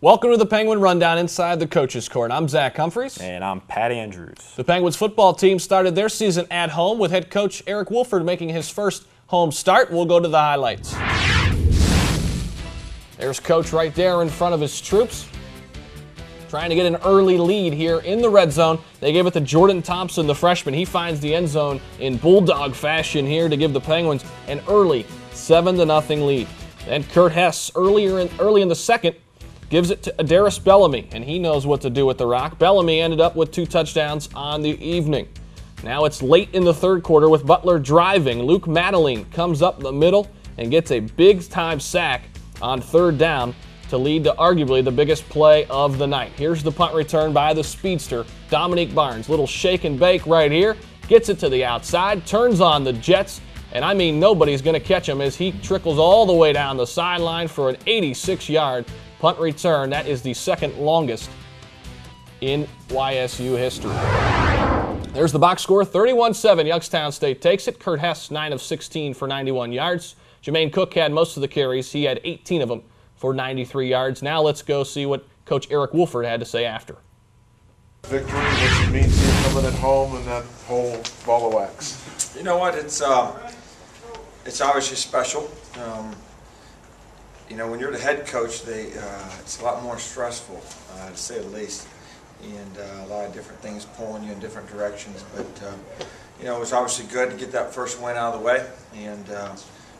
Welcome to the Penguin Rundown inside the Coaches Court. I'm Zach Humphreys. And I'm Pat Andrews. The Penguins football team started their season at home with head coach Eric Wolford making his first home start. We'll go to the highlights. There's Coach right there in front of his troops, trying to get an early lead here in the red zone. They gave it to Jordan Thompson, the freshman. He finds the end zone in bulldog fashion here to give the Penguins an early 7-0 lead. Then Kurt Hess early in the second gives it to Adaris Bellamy, and he knows what to do with the rock. Bellamy ended up with 2 touchdowns on the evening. Now it's late in the third quarter with Butler driving. Luke Madeline comes up the middle and gets a big-time sack on third down to lead to arguably the biggest play of the night. Here's the punt return by the speedster, Dominique Barnes. Little shake and bake right here. Gets it to the outside, turns on the Jets, and I mean nobody's going to catch him as he trickles all the way down the sideline for an 86-yard punt return. That is the second longest in YSU history. There's the box score, 31-7. Youngstown State takes it. Kurt Hess, 9 of 16 for 91 yards. Jermaine Cook had most of the carries. He had 18 of them for 93 yards. Now let's go see what Coach Eric Wolford had to say after. Victory, what it means to you coming at home and that whole ball of wax. You know what? It's obviously special. You know, when you're the head coach, it's a lot more stressful, to say the least, and a lot of different things pulling you in different directions. But you know, it was obviously good to get that first win out of the way, and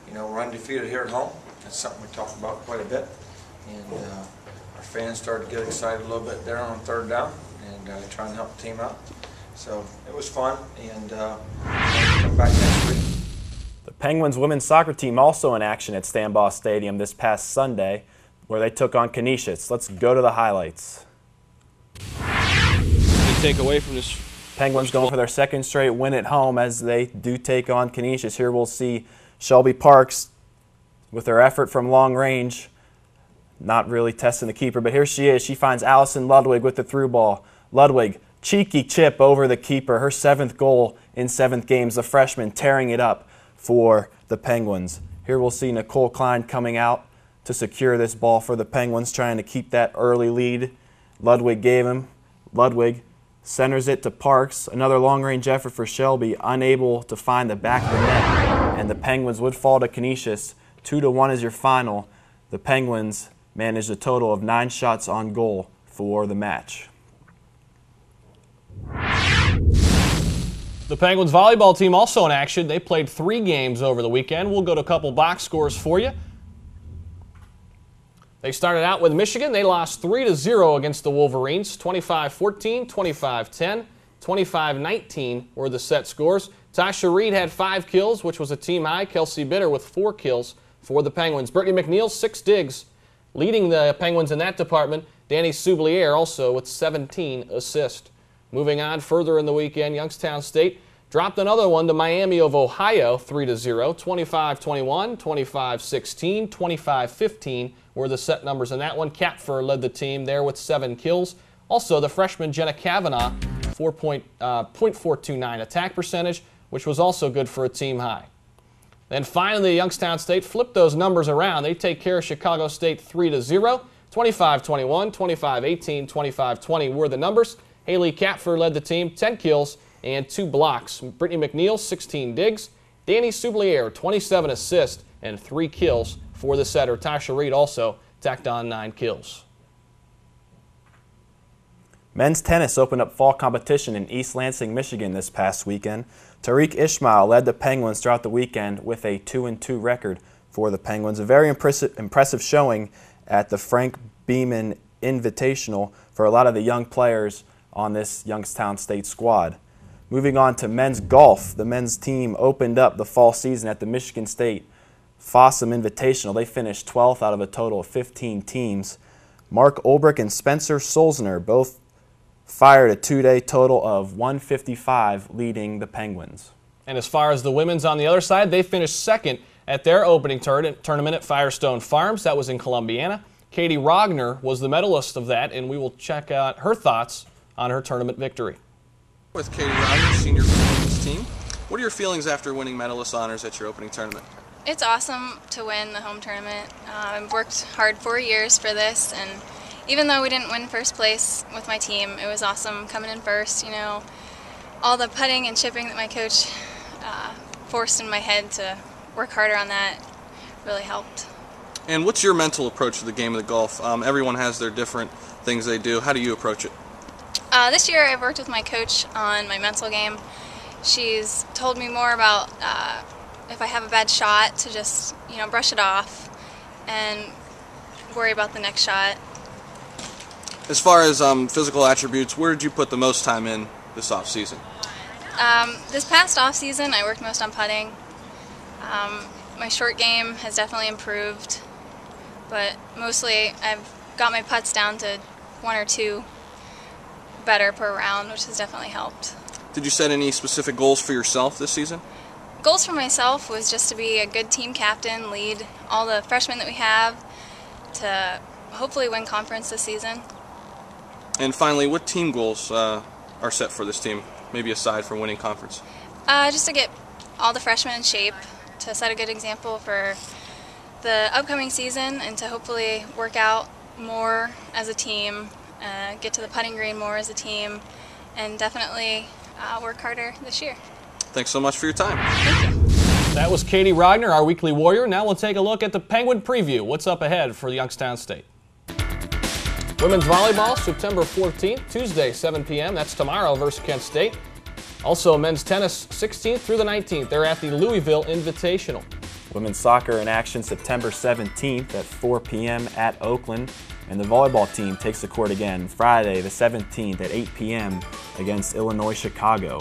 you know, we're undefeated here at home. That's something we talk about quite a bit, and our fans started to get excited a little bit there on third down and trying to help the team out. So it was fun, and come back next week. The Penguins women's soccer team also in action at Stambaugh Stadium this past Sunday, where they took on Canisius. Let's go to the highlights. Take away from this. Penguins going for their second straight win at home as they do take on Canisius. Here we'll see Shelby Parks with her effort from long range, not really testing the keeper, but here she is. She finds Allison Ludwig with the through ball. Ludwig, cheeky chip over the keeper, her 7th goal in 7 games. The freshman tearing it up for the Penguins. Here we'll see Nicole Klein coming out to secure this ball for the Penguins, trying to keep that early lead. Ludwig gave him. Ludwig centers it to Parks. Another long-range effort for Shelby, unable to find the back of the net. And the Penguins would fall to Canisius. 2-1 is your final. The Penguins managed a total of 9 shots on goal for the match. The Penguins volleyball team also in action. They played 3 games over the weekend. We'll go to a couple box scores for you. They started out with Michigan. They lost 3-0 against the Wolverines. 25-14, 25-10, 25-19 were the set scores. Tasha Reed had 5 kills, which was a team high. Kelsey Bitter with 4 kills for the Penguins. Brittany McNeil, 6 digs, leading the Penguins in that department. Danny Soublier also with 17 assists. Moving on further in the weekend, Youngstown State dropped another one to Miami of Ohio, 3-0, 25-21, 25-16, 25-15 were the set numbers in that one. Kapfer led the team there with 7 kills. Also, the freshman Jenna Kavanaugh, .429 attack percentage, which was also good for a team high. Then finally, Youngstown State flipped those numbers around. They take care of Chicago State 3-0, 25-21, 25-18, 25-20 were the numbers. Haley Kapfer led the team, 10 kills and 2 blocks. Brittany McNeil, 16 digs. Danny Soublier, 27 assists and 3 kills for the setter. Tasha Reed also tacked on 9 kills. Men's tennis opened up fall competition in East Lansing, Michigan this past weekend. Tariq Ishmael led the Penguins throughout the weekend with a 2-2 record for the Penguins. A very impressive showing at the Frank Beeman Invitational for a lot of the young players on this Youngstown State squad. Moving on to men's golf, the men's team opened up the fall season at the Michigan State Fossum Invitational. They finished 12th out of a total of 15 teams. Mark Olbrich and Spencer Solzner both fired a 2-day total of 155, leading the Penguins. And as far as the women's on the other side, they finished second at their opening tournament at Firestone Farms. That was in Columbiana. Katie Rogner was the medalist of that, and we will check out her thoughts on her tournament victory. With Katie Rogner, senior for the women's team, what are your feelings after winning medalist honors at your opening tournament? It's awesome to win the home tournament. I've worked hard for years for this, and even though we didn't win first place with my team, it was awesome coming in first. You know, all the putting and chipping that my coach forced in my head to work harder on that really helped. And what's your mental approach to the game of the golf? Everyone has their different things they do. How do you approach it? This year I've worked with my coach on my mental game. She's told me more about if I have a bad shot to just, you know, brush it off and worry about the next shot. As far as physical attributes, where did you put the most time in this off season? This past off season I worked most on putting. My short game has definitely improved, but mostly I've got my putts down to 1 or 2 better per round, which has definitely helped. Did you set any specific goals for yourself this season? Goals for myself was just to be a good team captain, lead all the freshmen that we have to hopefully win conference this season. And finally, what team goals are set for this team, maybe aside from winning conference? Just to get all the freshmen in shape, to set a good example for the upcoming season, and to hopefully work out more as a team, get to the putting green more as a team, and definitely work harder this year. Thanks so much for your time. Thank you. That was Katie Rogner, our weekly warrior. Now we'll take a look at the Penguin preview. What's up ahead for Youngstown State? Women's volleyball, September 14th, Tuesday, 7 p.m. That's tomorrow versus Kent State. Also, men's tennis, 16th through the 19th. They're at the Louisville Invitational. Women's soccer in action September 17th at 4 p.m. at Oakland. And the volleyball team takes the court again Friday the 17th at 8 p.m. against Illinois Chicago.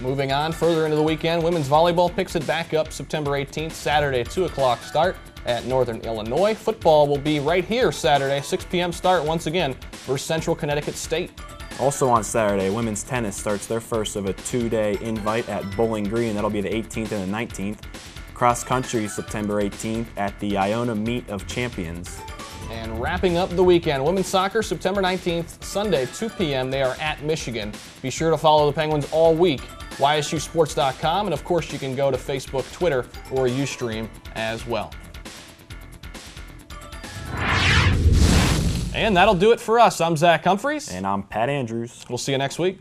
Moving on further into the weekend, women's volleyball picks it back up September 18th, Saturday, 2 o'clock start at Northern Illinois. Football will be right here Saturday, 6 p.m. start once again versus Central Connecticut State. Also on Saturday, women's tennis starts their first of a 2-day invite at Bowling Green. That'll be the 18th and the 19th. Cross country September 18th at the Iona Meet of Champions. And wrapping up the weekend, women's soccer September 19th, Sunday, 2 p.m. They are at Michigan. Be sure to follow the Penguins all week. YSUsports.com, and of course you can go to Facebook, Twitter, or Ustream as well. And that'll do it for us. I'm Zach Humphreys. And I'm Pat Andrews. We'll see you next week.